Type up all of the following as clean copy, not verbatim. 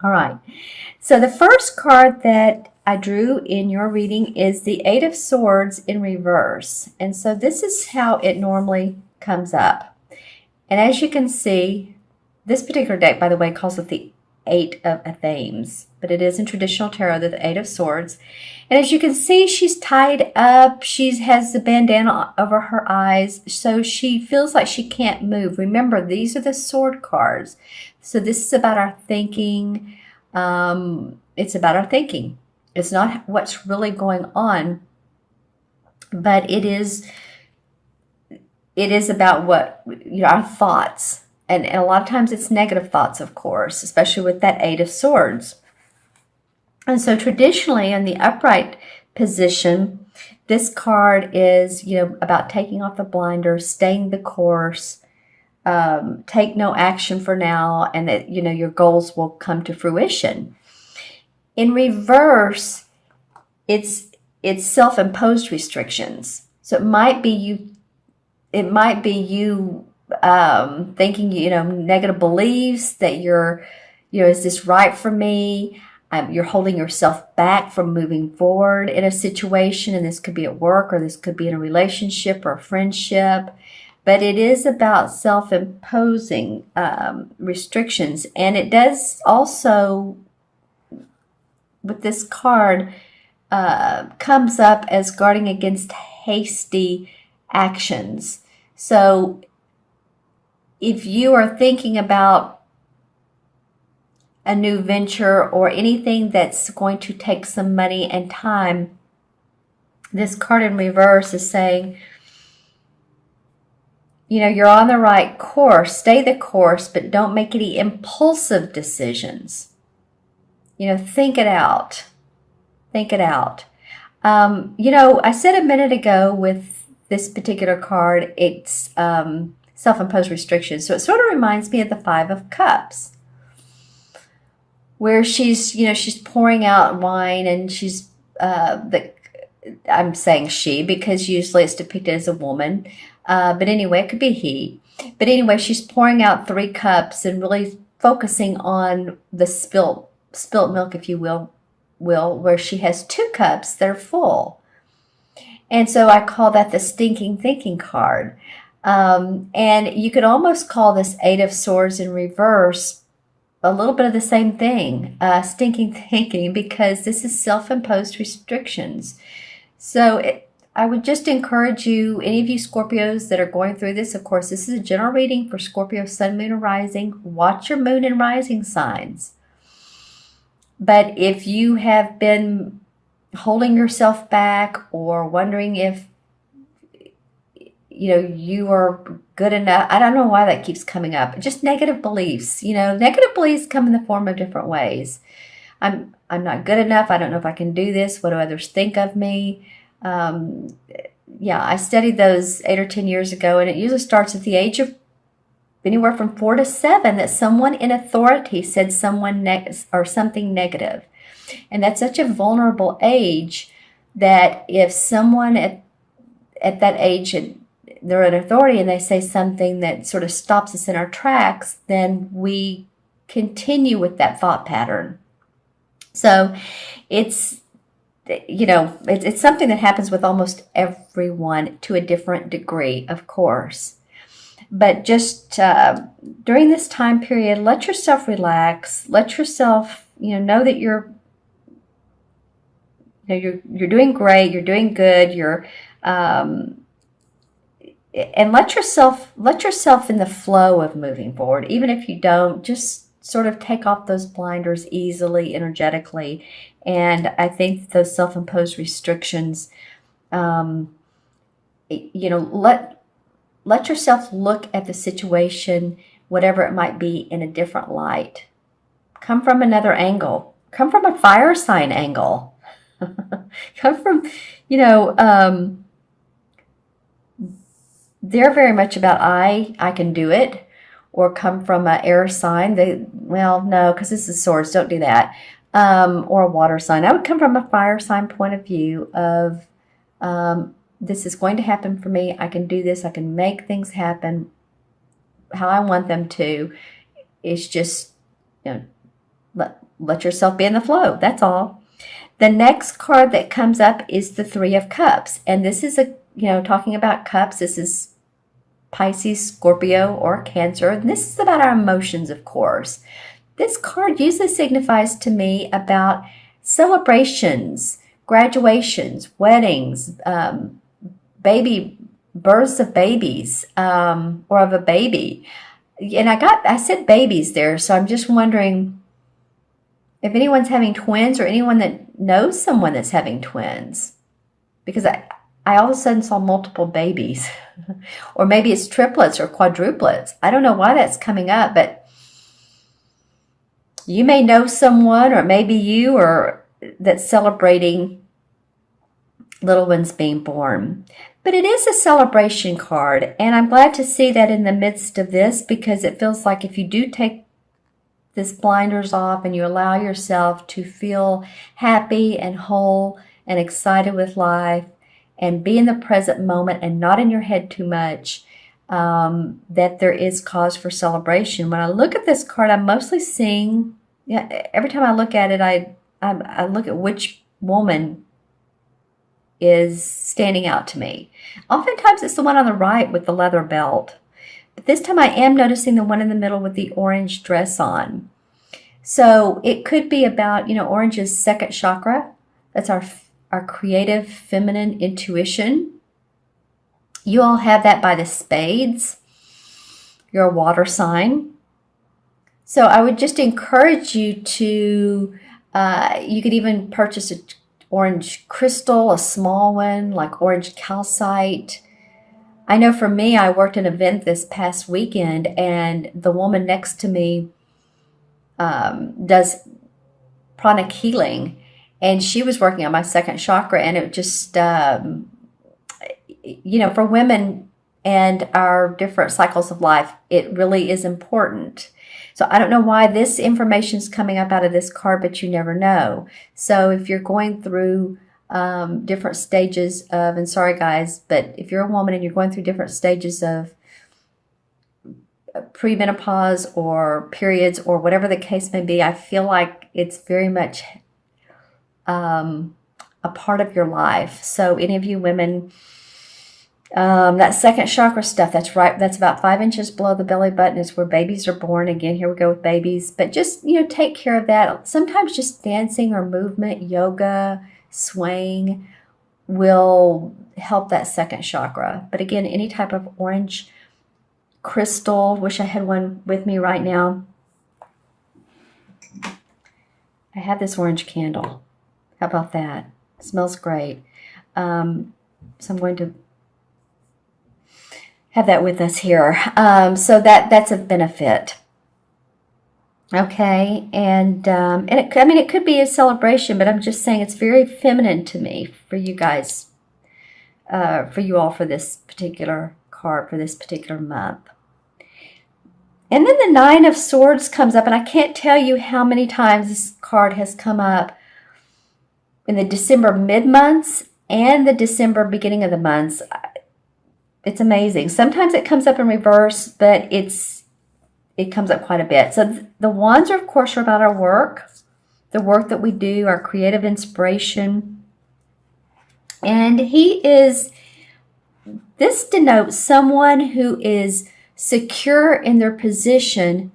All right. So the first card that I drew in your reading is the Eight of Swords in reverse. And so this is how it normally comes up. And as you can see, this particular deck, by the way, calls it the Eight of Athenes, but it is in traditional tarot the Eight of Swords. And as you can see, she's tied up. She has the bandana over her eyes, so she feels like she can't move. Remember, these are the sword cards. So this is about our thinking. It's about our thinking. It's not what's really going on, but it is about what, our thoughts. And a lot of times it's negative thoughts, of course, especially with that Eight of Swords. And so traditionally in the upright position, this card is, about taking off the blinders, staying the course, take no action for now, and that, your goals will come to fruition. In reverse, it's self-imposed restrictions. So it might be you thinking, negative beliefs that is this right for me? You're holding yourself back from moving forward in a situation, and this could be at work, or this could be in a relationship or a friendship. But it is about self-imposing restrictions. And it does also, with this card, comes up as guarding against hasty actions. So if you are thinking about a new venture or anything that's going to take some money and time, this card in reverse is saying, you're on the right course, stay the course, but don't make any impulsive decisions. Think it out. Think it out. I said a minute ago with this particular card, it's self-imposed restrictions. So it sort of reminds me of the Five of Cups, where she's pouring out wine, and she's I'm saying she because usually it's depicted as a woman, but anyway, it could be he. But anyway, she's pouring out 3 cups and really focusing on the spilt milk, if you will, where she has 2 cups that are full. And so I call that the stinking thinking card. And you could almost call this Eight of Swords in reverse a little bit of the same thing, stinking thinking, because this is self-imposed restrictions. So I would just encourage you, any of you Scorpios that are going through this, of course, this is a general reading for Scorpio, Sun, Moon, and Rising. Watch your Moon and Rising signs. But if you have been holding yourself back or wondering if you are good enough. I don't know why that keeps coming up. Just negative beliefs. Negative beliefs come in the form of different ways. I'm not good enough. I don't know if I can do this. What do others think of me? I studied those 8 or 10 years ago, and it usually starts at the age of anywhere from 4 to 7 that someone in authority said or something negative. And that's such a vulnerable age that if someone at that age, they're an authority, and they say something that sort of stops us in our tracks, then we continue with that thought pattern. So it's something that happens with almost everyone to a different degree, of course. But just during this time period, let yourself relax. Let yourself, know that you're doing great. You're doing good. And let yourself in the flow of moving forward. Even if you don't, just sort of take off those blinders easily, energetically. And I think those self-imposed restrictions, let yourself look at the situation, whatever it might be, in a different light. Come from another angle. Come from a fire sign angle. Come from, they're very much about I can do it, or come from an air sign. No, because this is swords, don't do that. Or a water sign. I would come from a fire sign point of view of this is going to happen for me. I can do this. I can make things happen how I want them to. It's just, let yourself be in the flow. That's all. The next card that comes up is the Three of Cups. And this is talking about cups. This is Pisces, Scorpio, or Cancer. And this is about our emotions, of course. This card usually signifies to me about celebrations, graduations, weddings, baby births of babies, or of a baby. And I said babies there, so I'm just wondering if anyone's having twins or anyone that knows someone that's having twins. Because I all of a sudden saw multiple babies. Or maybe it's triplets or quadruplets. I don't know why that's coming up, but you may know someone, or maybe you are that's celebrating little ones being born. But it is a celebration card, and I'm glad to see that in the midst of this, because it feels like if you do take this blinders off and you allow yourself to feel happy and whole and excited with life and be in the present moment and not in your head too much, that there is cause for celebration. When I look at this card, I'm mostly seeing, every time I look at it, I look at which woman is standing out to me. Oftentimes it's the one on the right with the leather belt. But this time I am noticing the one in the middle with the orange dress on. So it could be about, orange is second chakra. That's our creative feminine intuition. You all have that by the spades. You're a water sign. So I would just encourage you to, you could even purchase an orange crystal, a small one, like orange calcite. I know for me, I worked an event this past weekend, and the woman next to me does pranic healing, and she was working on my second chakra, and it just, for women and our different cycles of life, it really is important. So I don't know why this information is coming up out of this card, but you never know. So if you're going through different stages of, and sorry guys, but if you're a woman and you're going through different stages of premenopause or periods or whatever the case may be, I feel like it's very much a part of your life. So any of you women, that second chakra stuff, that's right, that's about 5 inches below the belly button, is where babies are born. Again, here we go with babies. But just, take care of that. Sometimes just dancing or movement, yoga, swaying will help that second chakra. But again, any type of orange crystal, wish I had one with me right now. I have this orange candle. How about that? It smells great. So I'm going to have that with us here. So that's a benefit. Okay, and it could be a celebration, but I'm just saying it's very feminine to me for you guys, for you all, for this particular card, for this particular month. And then the Nine of Swords comes up, and I can't tell you how many times this card has come up in the December mid-months and the December beginning of the months. It's amazing. Sometimes it comes up in reverse, but it comes up quite a bit. So the wands, are, of course, are about our work, the work that we do, our creative inspiration. And this denotes someone who is secure in their position,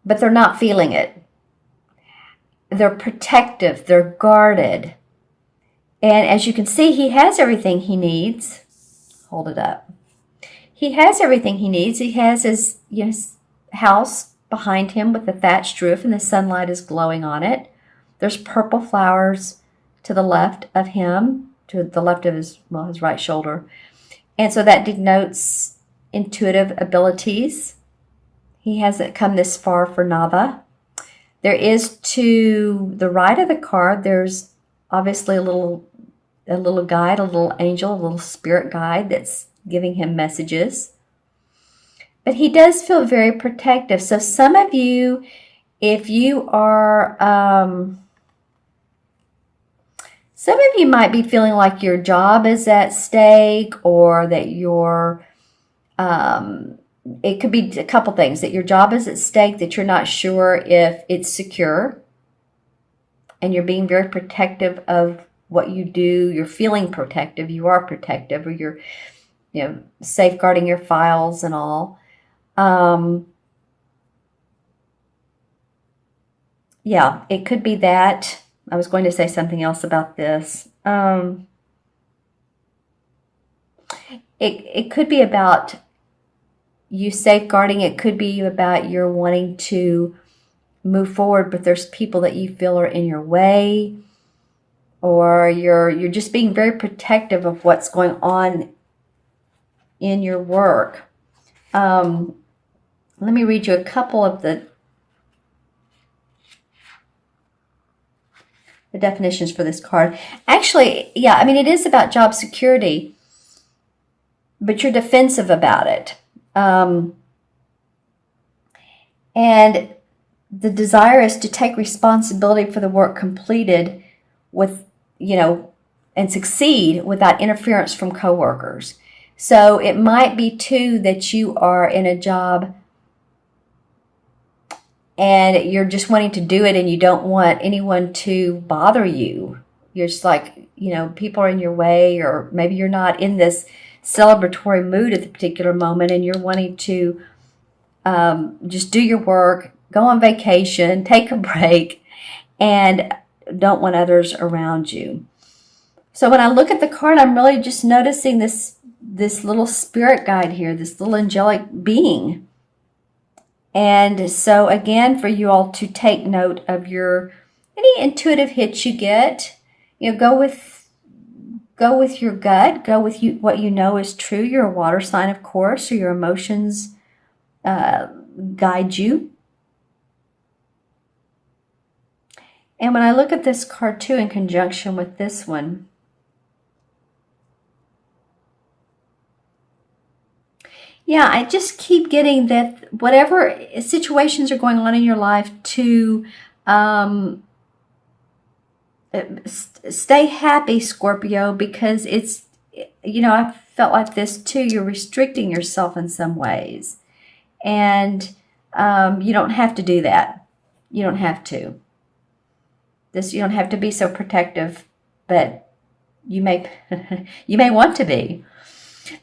but they're not feeling it. They're protective, they're guarded. And as you can see, he has everything he needs. Hold it up. He has everything he needs. He has his house behind him with the thatched roof, and the sunlight is glowing on it. There's purple flowers to the left of him, to the left of his right shoulder. And so that denotes intuitive abilities. He hasn't come this far for nada. There is, to the right of the card, there's obviously a little guide, a little angel, a little spirit guide that's giving him messages. But he does feel very protective. So some of you, if you are, some of you might be feeling like your job is at stake, or that it could be a couple things, that your job is at stake, that you're not sure if it's secure. and you're being very protective of what you do. You're feeling protective. You are protective, or you're, safeguarding your files and all. Yeah, it could be that. I was going to say something else about this. It could be about you safeguarding. It could be about you're wanting to move forward, but there's people that you feel are in your way, or you're just being very protective of what's going on in your work. Let me read you a couple of the definitions for this card. Actually, yeah, I mean, it is about job security, but you're defensive about it. And the desire is to take responsibility for the work completed with, and succeed without interference from coworkers. So it might be too that you are in a job and you're just wanting to do it and you don't want anyone to bother you. You're just like, people are in your way, or maybe you're not in this celebratory mood at the particular moment and you're wanting to just do your work, go on vacation, take a break, and don't want others around you. So when I look at the card, I'm really just noticing this little spirit guide here, this little angelic being. And so again, for you all to take note of any intuitive hits you get, go with your gut, go with what you know is true. You're a water sign, of course, so your emotions guide you. And when I look at this card too, in conjunction with this one, yeah, I just keep getting that whatever situations are going on in your life, to stay happy, Scorpio, because it's, I felt like this too. You're restricting yourself in some ways. And you don't have to do that. You don't have to. You don't have to be so protective, but you may you may want to be.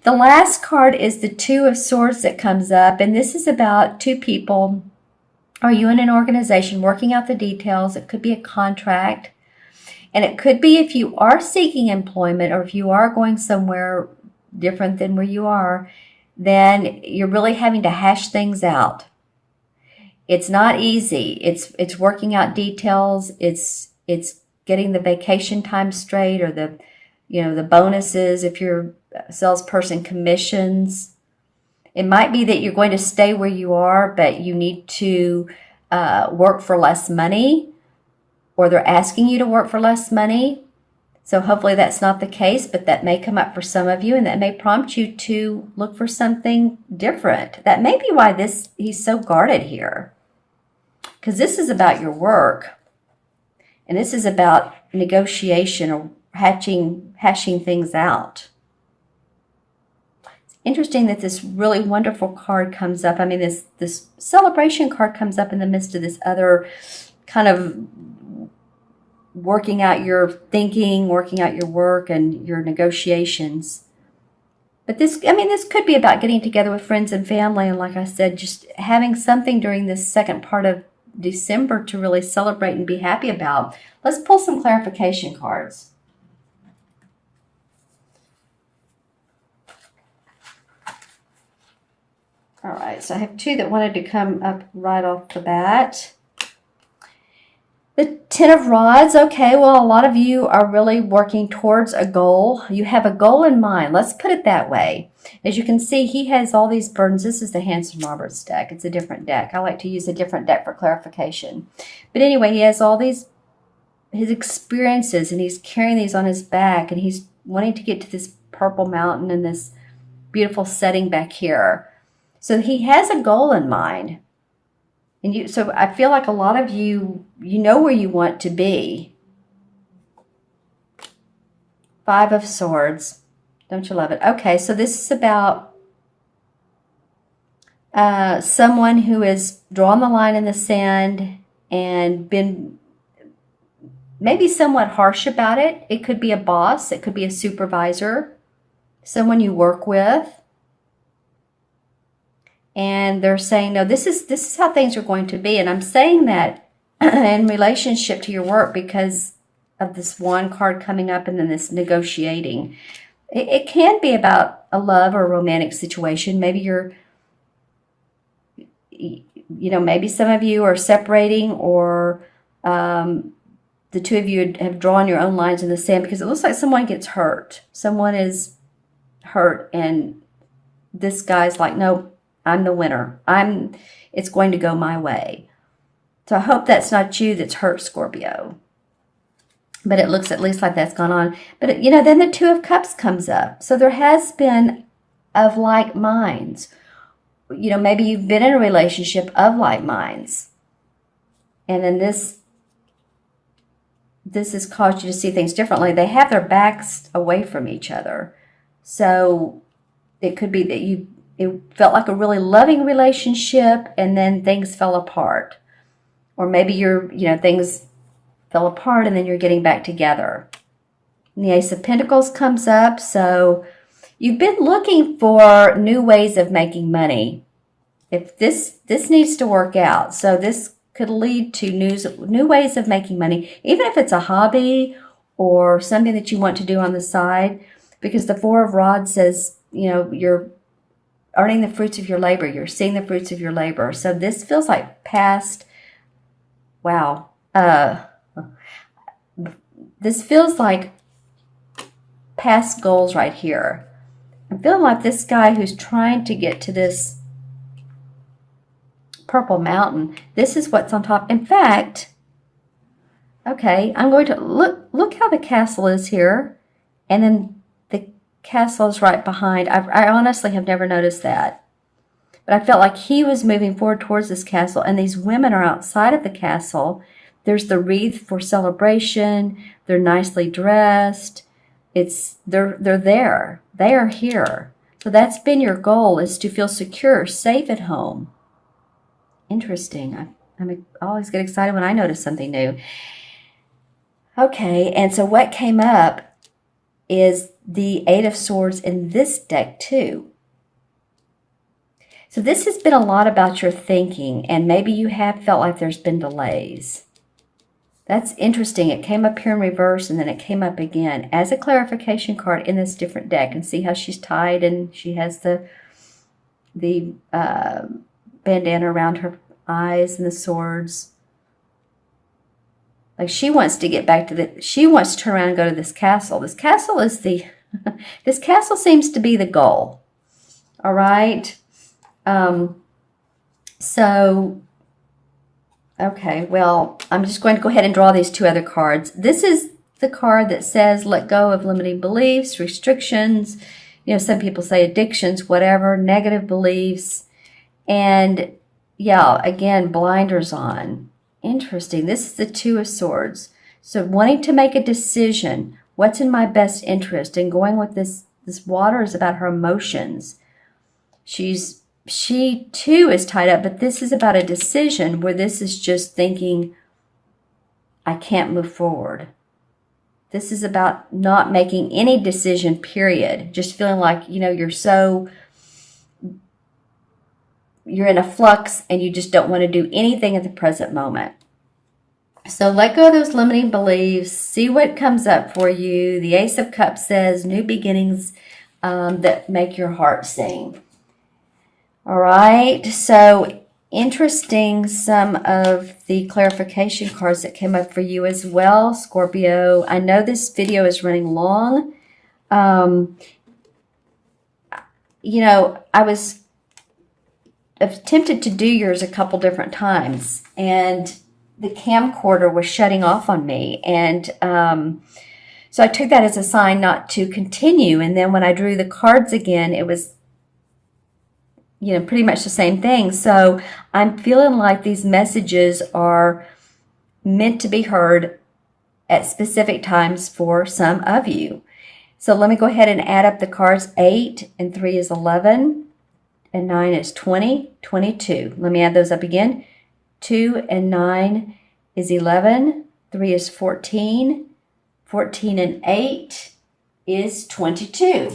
The last card is the Two of Swords that comes up, and this is about two people. Are you in an organization working out the details? It could be a contract, and it could be if you are seeking employment, or if you are going somewhere different than where you are, then you're really having to hash things out. It's not easy. It's working out details. It's getting the vacation time straight, or the bonuses if you're a salesperson, commissions. It might be that you're going to stay where you are, but you need to work for less money, or they're asking you to work for less money. So hopefully that's not the case, but that may come up for some of you, and that may prompt you to look for something different. That may be why he's so guarded here, because this is about your work, and this is about negotiation, or hashing things out. It's interesting that this really wonderful card comes up. I mean, this celebration card comes up in the midst of this other kind of working out your thinking, working out your work and your negotiations. But this could be about getting together with friends and family, and like I said, just having something during this second part of December to really celebrate and be happy about. Let's pull some clarification cards. All right, so I have two that wanted to come up right off the bat. The Ten of Rods. Okay, well, a lot of you are really working towards a goal. You have a goal in mind. Let's put it that way. As you can see, he has all these burdens. This is the Hanson Roberts deck. It's a different deck. I like to use a different deck for clarification. But anyway, he has all his experiences, and he's carrying these on his back, and he's wanting to get to this purple mountain and this beautiful setting back here. So he has a goal in mind. And so I feel like a lot of you know where you want to be. Five of Swords. Don't you love it? Okay, so this is about someone who has drawn the line in the sand and been maybe somewhat harsh about it. It could be a boss. It could be a supervisor, someone you work with. And they're saying, no, this is how things are going to be. And I'm saying that in relationship to your work because of this one card coming up and then this negotiating. It can be about a love or a romantic situation. Maybe maybe some of you are separating, or the two of you have drawn your own lines in the sand because it looks like someone gets hurt. Someone is hurt and this guy's like, no, I'm the winner. It's going to go my way. So I hope that's not you that's hurt, Scorpio. But it looks at least like that's gone on. But, then the Two of Cups comes up. So there has been of like minds. Maybe you've been in a relationship of like minds. And then this has caused you to see things differently. They have their backs away from each other. So it could be that it felt like a really loving relationship and then things fell apart. Or maybe things fell apart and then you're getting back together. And the Ace of Pentacles comes up. So you've been looking for new ways of making money. If this needs to work out. So this could lead to new ways of making money, even if it's a hobby or something that you want to do on the side, because the Four of Rods says, you're earning the fruits of your labor. You're seeing the fruits of your labor. So this feels like past, wow. This feels like past goals right here. I'm feeling like this guy who's trying to get to this purple mountain, this is what's on top. In fact, okay, I'm going to look how the castle is here, and then the castle is right behind. I honestly have never noticed that, but I felt like he was moving forward towards this castle, and these women are outside of the castle. There's the wreath for celebration. They're nicely dressed. They're there. They are here. So that's been your goal, is to feel secure, safe at home. Interesting. I always get excited when I notice something new. Okay, and so what came up is the Eight of Swords in this deck too. So this has been a lot about your thinking, and maybe you have felt like there's been delays. That's interesting. It came up here in reverse, and then it came up again as a clarification card in this different deck. And see how she's tied, and she has the bandana around her eyes and the swords. Like she wants to get back to she wants to turn around and go to this castle. This castle is this castle seems to be the goal. All right. So, okay, well, I'm just going to go ahead and draw these two other cards. This is the card that says let go of limiting beliefs, restrictions, some people say addictions, whatever, negative beliefs. And yeah, again, blinders on. Interesting. This is the Two of Swords. So wanting to make a decision, what's in my best interest, and going with this water is about her emotions. She too is tied up, but this is about a decision where this is just thinking, I can't move forward. This is about not making any decision, period. Just feeling like, you're in a flux and you just don't want to do anything at the present moment. So let go of those limiting beliefs. See what comes up for you. The Ace of Cups says new beginnings that make your heart sing. All right. So interesting, some of the clarification cards that came up for you as well, Scorpio. I know this video is running long. I was attempted to do yours a couple different times, and the camcorder was shutting off on me, and so I took that as a sign not to continue. And then when I drew the cards again, it was pretty much the same thing. So I'm feeling like these messages are meant to be heard at specific times for some of you. So let me go ahead and add up the cards. 8 and 3 is 11. And 9 is 20, 22. Let me add those up again. 2 and 9 is 11. 3 is 14. 14 and 8 is 22.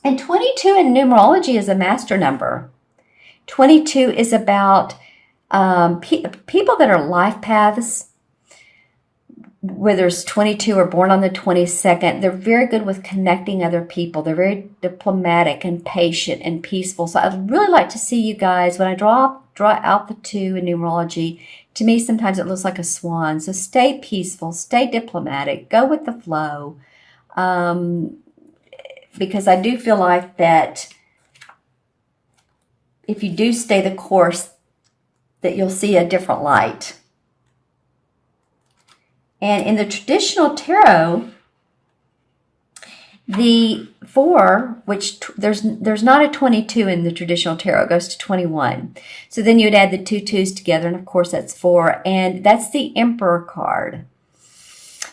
And 22 in numerology is a master number. 22 is about people that are life paths, whether there's 22 or born on the 22nd. They're very good with connecting other people. They're very diplomatic and patient and peaceful. So I'd really like to see you guys, when I draw out the 2 in numerology, to me sometimes it looks like a swan. So stay peaceful, stay diplomatic, go with the flow. Because I do feel like that if you do stay the course, that you'll see a different light. And in the traditional tarot, the 4, which there's not a 22 in the traditional tarot, it goes to 21. So then you would add the 2 2s together, and of course that's 4, and that's the Emperor card.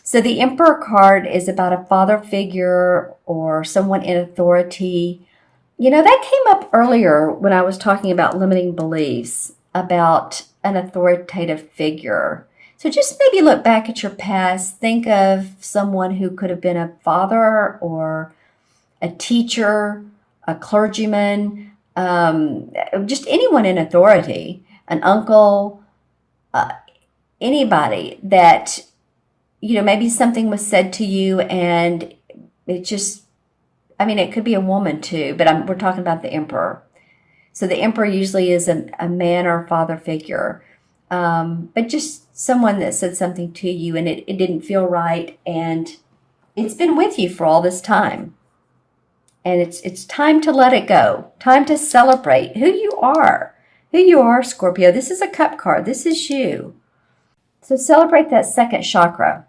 So the Emperor card is about a father figure or someone in authority. You know, that came up earlier when I was talking about limiting beliefs, about an authoritative figure. So just maybe look back at your past. Think of someone who could have been a father or a teacher, a clergyman, just anyone in authority, an uncle, anybody that, you know, maybe something was said to you and it just, I mean, it could be a woman too, but we're talking about the Emperor. So the Emperor usually is a man or a father figure, but just someone that said something to you and it didn't feel right, and it's been with you for all this time. And it's time to let it go, time to celebrate who you are, Scorpio. This is a cup card. This is you. So celebrate that second chakra.